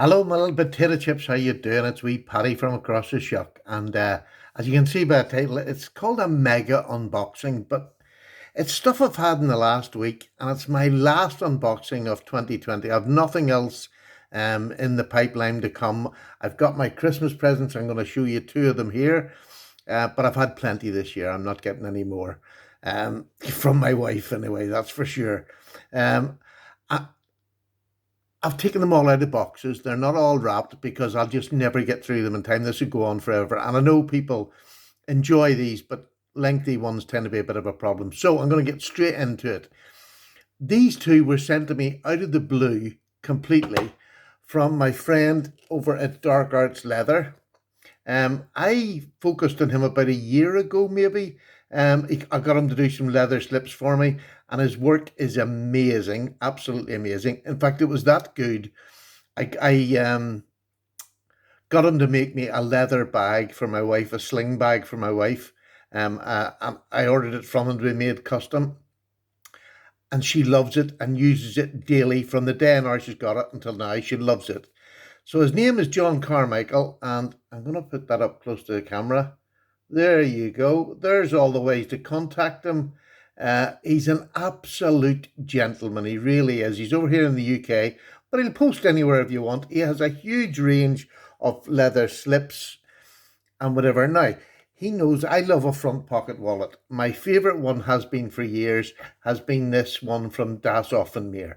Hello, my little potato chips. How you doing? It's wee Paddy from across the shuck, and as you can see by the title, it's called a mega unboxing. But it's stuff I've had in the last week, and it's my last unboxing of 2020. I've nothing else in the pipeline to come. I've got my Christmas presents. I'm going to show you two of them here, but I've had plenty this year. I'm not getting any more from my wife anyway. That's for sure. Um, I, I've taken them all out of boxes. They're not all wrapped because I'll just never get through them in time. This would go on forever. And I know people enjoy these, but lengthy ones tend to be a bit of a problem. So I'm going to get straight into it. These two were sent to me out of the blue completely from my friend over at Dark Arts Leather. I focused on him about a year ago, maybe. I got him to do some leather slips for me, and his work is amazing, absolutely amazing. In fact, it was that good. I got him to make me a leather bag for my wife, a sling bag for my wife. I ordered it from him to be made custom, and she loves it and uses it daily from the day now she's got it until now. She loves it. So his name is John Carmichael, and I'm going to put that up close to the camera. There you go. There's all the ways to contact him. He's an absolute gentleman. He really is. He's over here in the UK, but he'll post anywhere if you want. He has a huge range of leather slips and whatever. Now, he knows I love a front pocket wallet. My favourite one has been for years, has been this one from Das Offenmeer.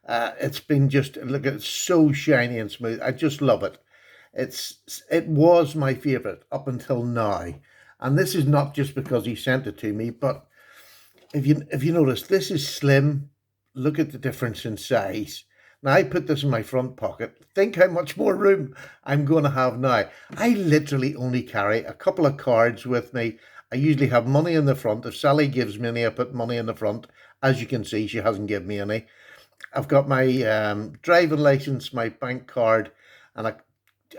It's been just, look, it's so shiny and smooth. I just love it. It was my favourite up until now. And this is not just because he sent it to me, but if you notice, this is slim. Look at the difference in size. Now I put this in my front pocket. Think how much more room I'm going to have now. I literally only carry a couple of cards with me. I usually have money in the front. If Sally gives me any, I put money in the front. As you can see, she hasn't given me any. I've got my driving license, my bank card, and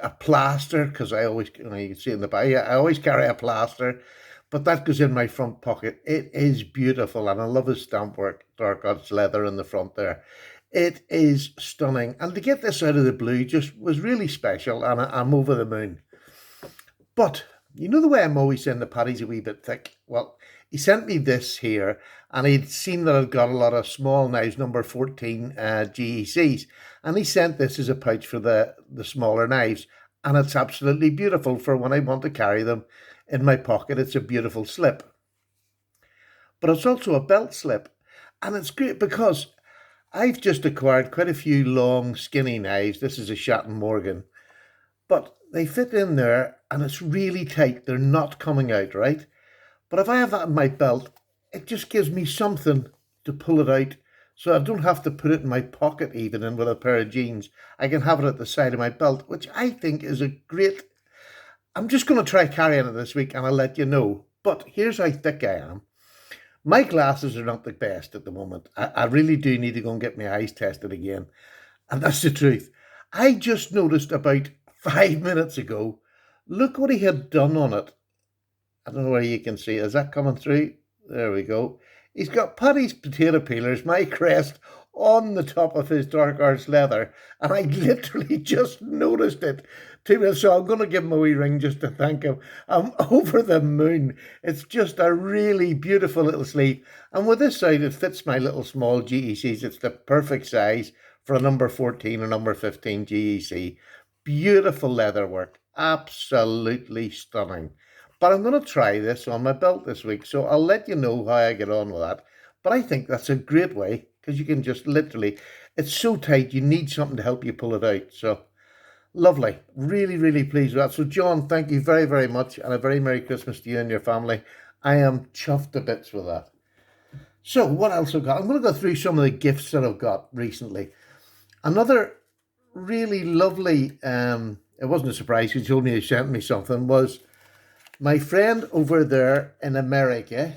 a plaster, because I always, you can see in the back, I always carry a plaster, but that goes in my front pocket. It is beautiful, and I love his stamp work, Dark Arts Leather in the front there. It is stunning, and to get this out of the blue just was really special, and I'm over the moon. But you know the way I'm always saying the Paddy's a wee bit thick? Well, he sent me this here, and he'd seen that I'd got a lot of small knives, number 14 GECs, and he sent this as a pouch for the smaller knives, and it's absolutely beautiful for when I want to carry them in my pocket. It's a beautiful slip. But it's also a belt slip, and it's great because I've just acquired quite a few long, skinny knives. This is a Shatton Morgan, but they fit in there and it's really tight. They're not coming out, right? But if I have that in my belt, it just gives me something to pull it out. So I don't have to put it in my pocket even and with a pair of jeans. I can have it at the side of my belt, which I think is a great. I'm just going to try carrying it this week and I'll let you know. But here's how thick I am. My glasses are not the best at the moment. I really do need to go and get my eyes tested again. And that's the truth. I just noticed about 5 minutes ago, look what he had done on it. I don't know where you can see. Is that coming through? There we go. He's got Paddy's potato peelers, my crest, on the top of his Dark Arts Leather. And I literally just noticed it. So I'm going to give him a wee ring just to thank him. I'm over the moon. It's just a really beautiful little sleeve. And with this side, it fits my little small GECs. It's the perfect size for a number 14 or number 15 GEC. Beautiful leather work. Absolutely stunning. But I'm going to try this on my belt this week, so I'll let you know how I get on with that. But I think that's a great way, because you can just literally, it's so tight, you need something to help you pull it out. So lovely. Really, really pleased with that. So John, thank you very, very much, and a very Merry Christmas to you and your family. I am chuffed to bits with that. So what else I've got? I'm going to go through some of the gifts that I've got recently. Another really lovely, it wasn't a surprise, he told me he sent me something, was my friend over there in America.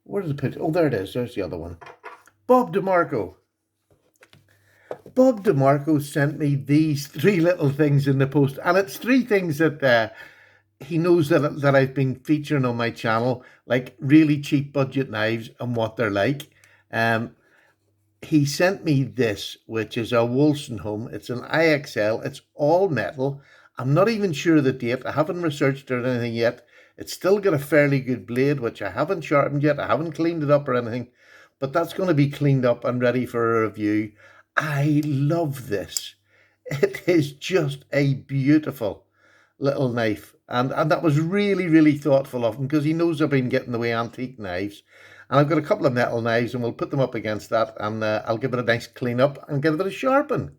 Where did it put? Oh, there it is. There's the other one. Bob DeMarco. Bob DeMarco sent me these three little things in the post, and it's three things that he knows that I've been featuring on my channel, like really cheap budget knives and what they're like. he sent me this, which is a Wolstenholme. It's an IXL. It's all metal. I'm not even sure of the date. I haven't researched it or anything yet. It's still got a fairly good blade, which I haven't sharpened yet. I haven't cleaned it up or anything, but that's going to be cleaned up and ready for a review. I love this. It is just a beautiful little knife. And that was really, really thoughtful of him because he knows I've been getting away antique knives. And I've got a couple of metal knives and we'll put them up against that and I'll give it a nice clean up and give it a sharpen.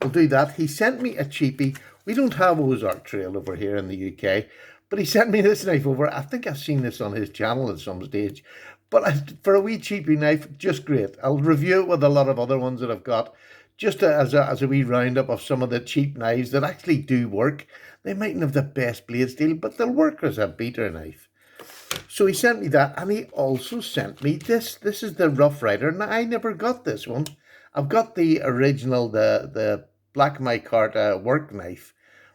I'll do that. He sent me a cheapie. We don't have Ozark Trail over here in the UK, but he sent me this knife over. I think I've seen this on his channel at some stage. But for a wee cheapie knife, just great. I'll review it with a lot of other ones that I've got, just as a wee roundup of some of the cheap knives that actually do work. They mightn't have the best blade steel, but they'll work as a beater knife. So he sent me that, and he also sent me this. This is the Rough Rider. Now, I never got this one. I've got the original, the Black Micarta work knife,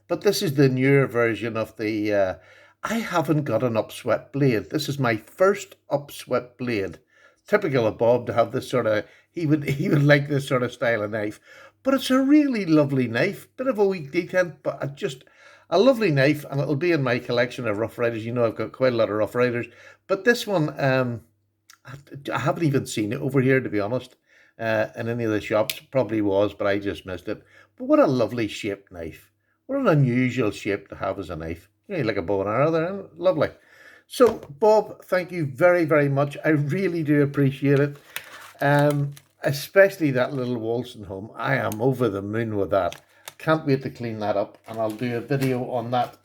but this is the newer version of the... I haven't got an upswept blade. This is my first upswept blade. Typical of Bob to have this sort of... He would like this sort of style of knife. But it's a really lovely knife. Bit of a weak detent, but just a lovely knife, and it'll be in my collection of Rough Riders. You know, I've got quite a lot of Rough Riders. But this one, I haven't even seen it over here, to be honest, in any of the shops. Probably was, but I just missed it. But what a lovely shaped knife. What an unusual shape to have as a knife. You know, like a bow and arrow there. Lovely. So, Bob, thank you very, very much. I really do appreciate it. Especially that little Wolstenholme. I am over the moon with that. Can't wait to clean that up, and I'll do a video on that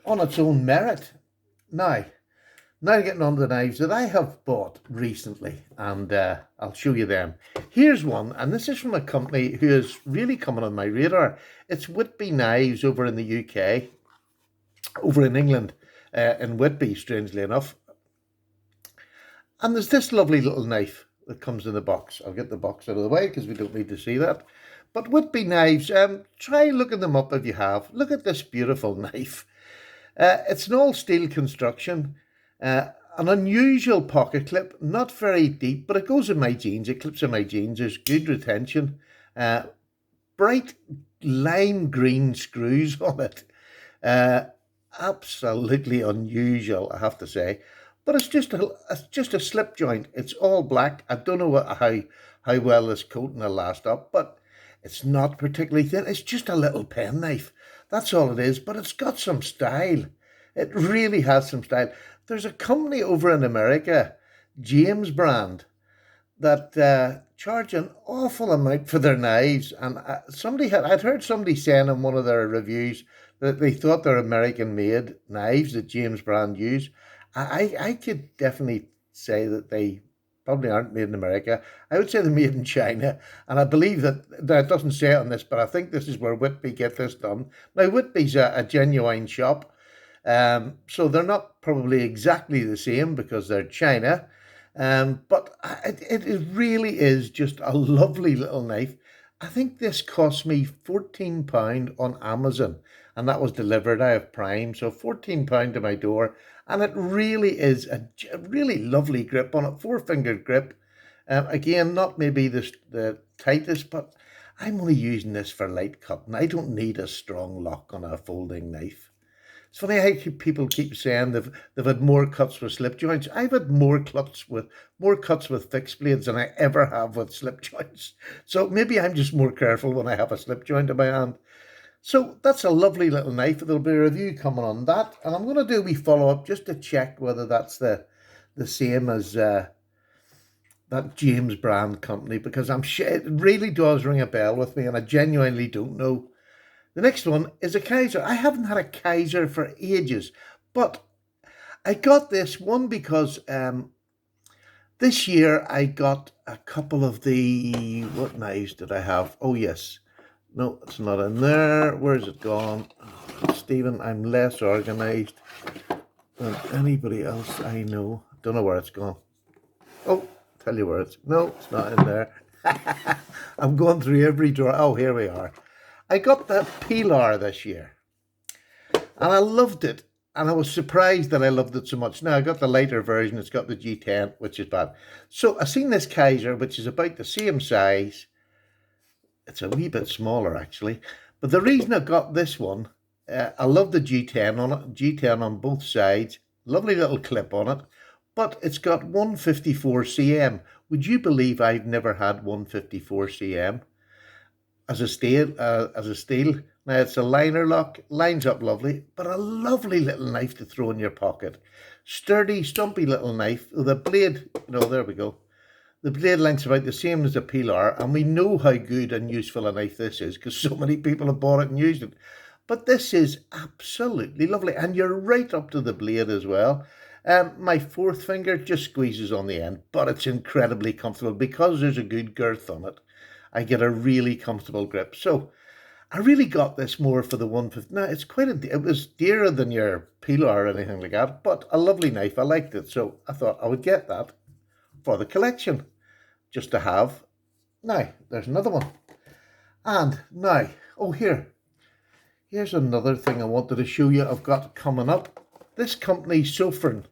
on its own merit. Now getting on to the knives that I have bought recently, and I'll show you them. Here's one, and this is from a company who is really coming on my radar. It's Whitby Knives over in the UK, over in England, in Whitby, strangely enough. And there's this lovely little knife that comes in the box. I'll get the box out of the way because we don't need to see that. But Whitby Knives, try looking them up if you have. Look at this beautiful knife. It's an all steel construction, an unusual pocket clip, not very deep, but it goes in my jeans. It clips in my jeans. There's good retention. Bright lime green screws on it. Absolutely unusual, I have to say. But it's just a slip joint. It's all black. I don't know how well this coating will last up, but it's not particularly thin. It's just a little pen knife. That's all it is, but it's got some style. It really has some style. There's a company over in America, James brand, that charge an awful amount for their knives. And I'd heard somebody saying in one of their reviews that they thought they're American-made knives that James brand use. I could definitely say that they probably aren't made in America. I would say they're made in China. And I believe that it doesn't say it on this, but I think this is where Whitby get this done. Now, Whitby's a genuine shop. So they're not probably exactly the same because they're China. But it really is just a lovely little knife. I think this cost me £14 on Amazon, and that was delivered. I have Prime, so £14 to my door. And it really is a really lovely grip on it, 4-fingered grip. Again, not maybe the tightest, but I'm only using this for light cutting. I don't need a strong lock on a folding knife. It's funny how people keep saying they've had more cuts with slip joints. I've had more cuts with fixed blades than I ever have with slip joints. So maybe I'm just more careful when I have a slip joint in my hand. So that's a lovely little knife. There'll be a review coming on that. And I'm going to do a wee follow-up just to check whether that's the same as that James brand company, because I'm sure it really does ring a bell with me and I genuinely don't know. The next one is a Kaiser. I haven't had a Kaiser for ages, but I got this one because this year I got a couple of the... What knives did I have? Oh, yes. No, it's not in there. Where's it gone? Oh, Stephen, I'm less organised than anybody else I know. Don't know where it's gone. Oh, tell you where it's... No, it's not in there. I'm going through every drawer. Oh, here we are. I got that Pilar this year. And I loved it. and I was surprised that I loved it so much. Now I got the lighter version, it's got the G10, which is bad. So I seen this Kaiser, which is about the same size. It's a wee bit smaller actually. But the reason I got this one, I love the G10 on it, G10 on both sides, lovely little clip on it, but it's got 154 cm. Would you believe I've never had 154 cm as a steel? Now it's a liner lock, lines up lovely, but a lovely little knife to throw in your pocket. Sturdy, stumpy little knife with a blade. There we go. The blade length's about the same as a Pilar, and we know how good and useful a knife this is because so many people have bought it and used it. But this is absolutely lovely, and you're right up to the blade as well. My fourth finger just squeezes on the end, but it's incredibly comfortable because there's a good girth on it. I get a really comfortable grip. So I really got this more for the 150. Now it's it was dearer than your Pilar or anything like that, but a lovely knife. I liked it, so I thought I would get that for the collection, just to have. Now there's another one, and now here's another thing I wanted to show you. I've got coming up. This company, Sofrin.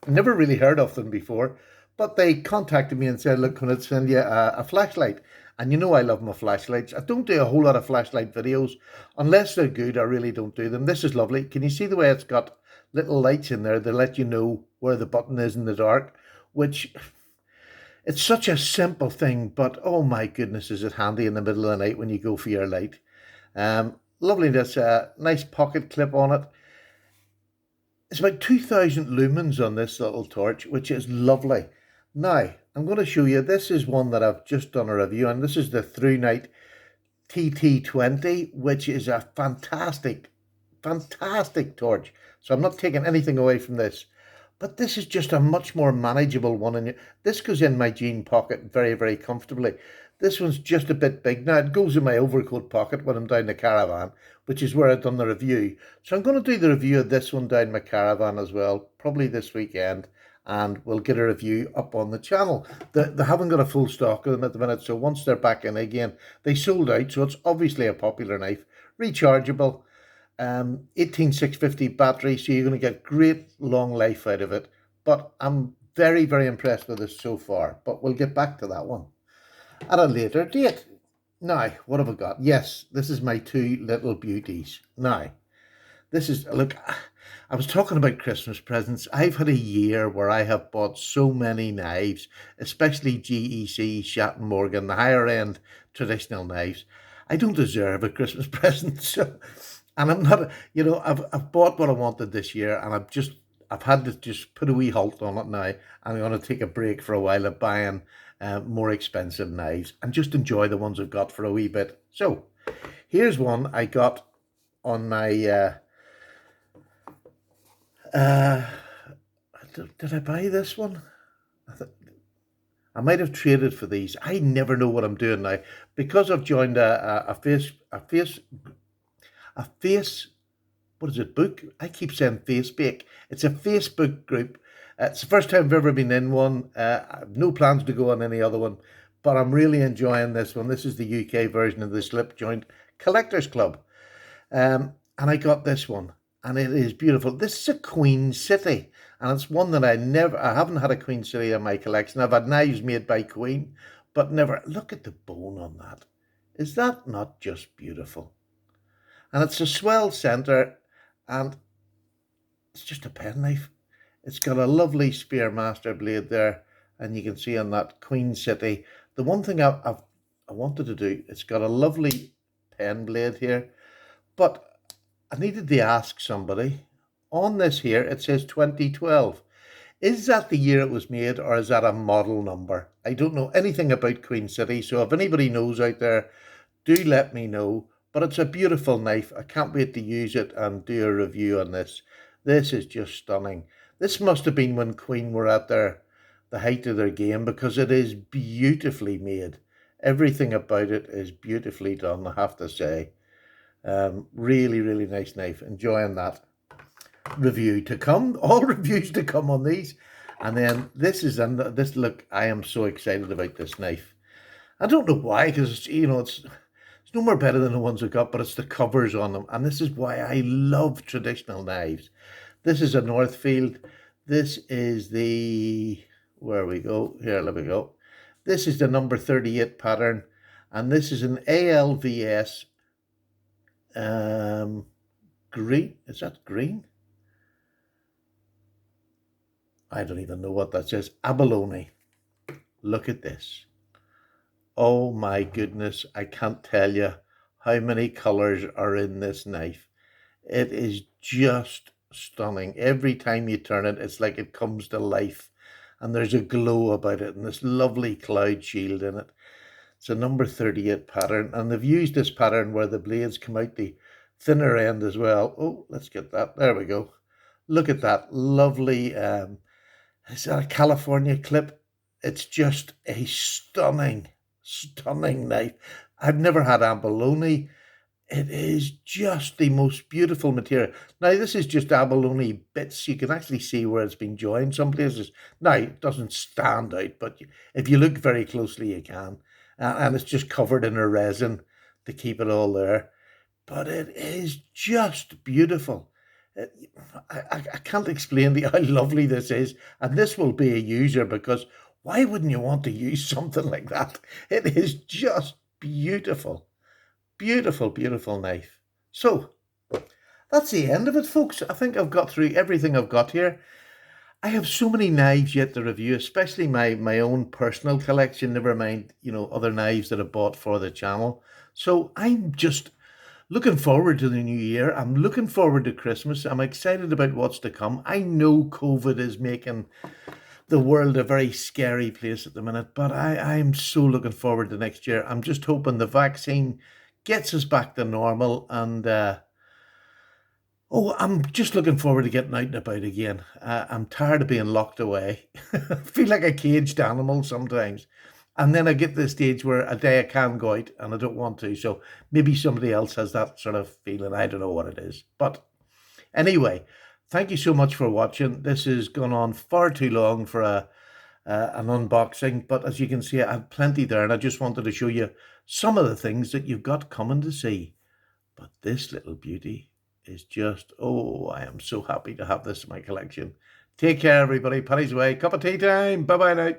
Never really heard of them before, but they contacted me and said, look, can I send you a flashlight? And you know I love my flashlights. I don't do a whole lot of flashlight videos. Unless they're good, I really don't do them. This is lovely. Can you see the way it's got little lights in there that let you know where the button is in the dark? Which, it's such a simple thing, but oh my goodness, is it handy in the middle of the night when you go for your light. Lovely, this nice pocket clip on it. It's about 2,000 lumens on this little torch, which is lovely. Now, I'm going to show you, this is one that I've just done a review on. This is the ThruNite TT20, which is a fantastic torch. So I'm not taking anything away from this. But this is just a much more manageable one. And this goes in my jean pocket very, very comfortably. This one's just a bit big. Now, it goes in my overcoat pocket when I'm down the caravan, which is where I've done the review. So I'm going to do the review of this one down my caravan as well, probably this weekend, and we'll get a review up on the channel. They haven't got a full stock of them at the minute, so once they're back in again, they sold out, so it's obviously a popular knife. Rechargeable, 18650 battery, so you're going to get great long life out of it. But I'm very, very impressed with this so far, but we'll get back to that one at a later date. Now, what have I got? Yes, this is my two little beauties. Now, this is, look, I was talking about Christmas presents. I've had a year where I have bought so many knives, especially GEC, Shat and Morgan, the higher end traditional knives. I don't deserve a Christmas present. So, and I'm not, I've bought what I wanted this year, and I've had to just put a wee halt on it now. And I'm going to take a break for a while of buying more expensive knives and just enjoy the ones I've got for a wee bit. So here's one I got on my did I buy this one? I might have traded for these. I never know what I'm doing now because I've joined a what is it, book? I keep saying Facebook. It's a Facebook group. It's the first time I've ever been in one. I have no plans to go on any other one, but I'm really enjoying this one. This is the UK version of the Slip Joint Collectors Club. And I got this one, and it is beautiful. This is a Queen City, and it's one that I haven't had a Queen City in my collection. I've had knives made by Queen, but never. Look at the bone on that. Is that not just beautiful? And it's a swell centre, and it's just a penknife. It's got a lovely Spearmaster blade there, and you can see on that Queen City. The one thing I wanted to do, it's got a lovely pen blade here, but I needed to ask somebody. On this here, it says 2012. Is that the year it was made, or is that a model number? I don't know anything about Queen City, so if anybody knows out there, do let me know. But it's a beautiful knife. I can't wait to use it and do a review on this. This is just stunning. This must have been when Queen were at the height of their game, because it is beautifully made. Everything about it is beautifully done, I have to say. Really, really nice knife. Enjoying that. Review to come. All reviews to come on these. And then this look, I am so excited about this knife. I don't know why, because it's It's no more better than the ones I got, but it's the covers on them. And this is why I love traditional knives. This is a Northfield. This is the, where we go? Here, let me go. This is the number 38 pattern. And this is an ALVS um, green. Is that green? I don't even know what that says. Abalone. Look at this. Oh my goodness. I can't tell you how many colors are in this knife. It is just stunning. Every time you turn it, it's like it comes to life. And there's a glow about it and this lovely cloud shield in it. It's a number 38 pattern. And they've used this pattern where the blades come out the thinner end as well. Oh, let's get that. There we go. Look at that lovely, is that a California clip? It's just a stunning, stunning knife. I've never had abalone. It is just the most beautiful material. Now, this is just abalone bits. You can actually see where it's been joined some places. Now, it doesn't stand out, but if you look very closely, you can. And it's just covered in a resin to keep it all there. But it is just beautiful. It- I can't explain to you how lovely this is. And this will be a user because why wouldn't you want to use something like that? It is just beautiful. Beautiful, beautiful knife. So that's the end of it, folks. I think I've got through everything I've got here. I have so many knives yet to review, especially my own personal collection, never mind, other knives that I bought for the channel. So I'm just looking forward to the new year. I'm looking forward to Christmas. I'm excited about what's to come. I know COVID is making the world a very scary place at the minute, but I'm so looking forward to next year. I'm just hoping the vaccine gets us back to normal and oh, I'm just looking forward to getting out and about again. I'm tired of being locked away. I feel like a caged animal sometimes. And then I get to the stage where a day I can go out and I don't want to. So maybe somebody else has that sort of feeling. I don't know what it is. But anyway, thank you so much for watching. This has gone on far too long for an unboxing. But as you can see, I have plenty there. And I just wanted to show you some of the things that you've got coming to see. But this little beauty is just, oh, I am so happy to have this in my collection. Take care, everybody. Paddy's away. Cup of tea time. Bye-bye now.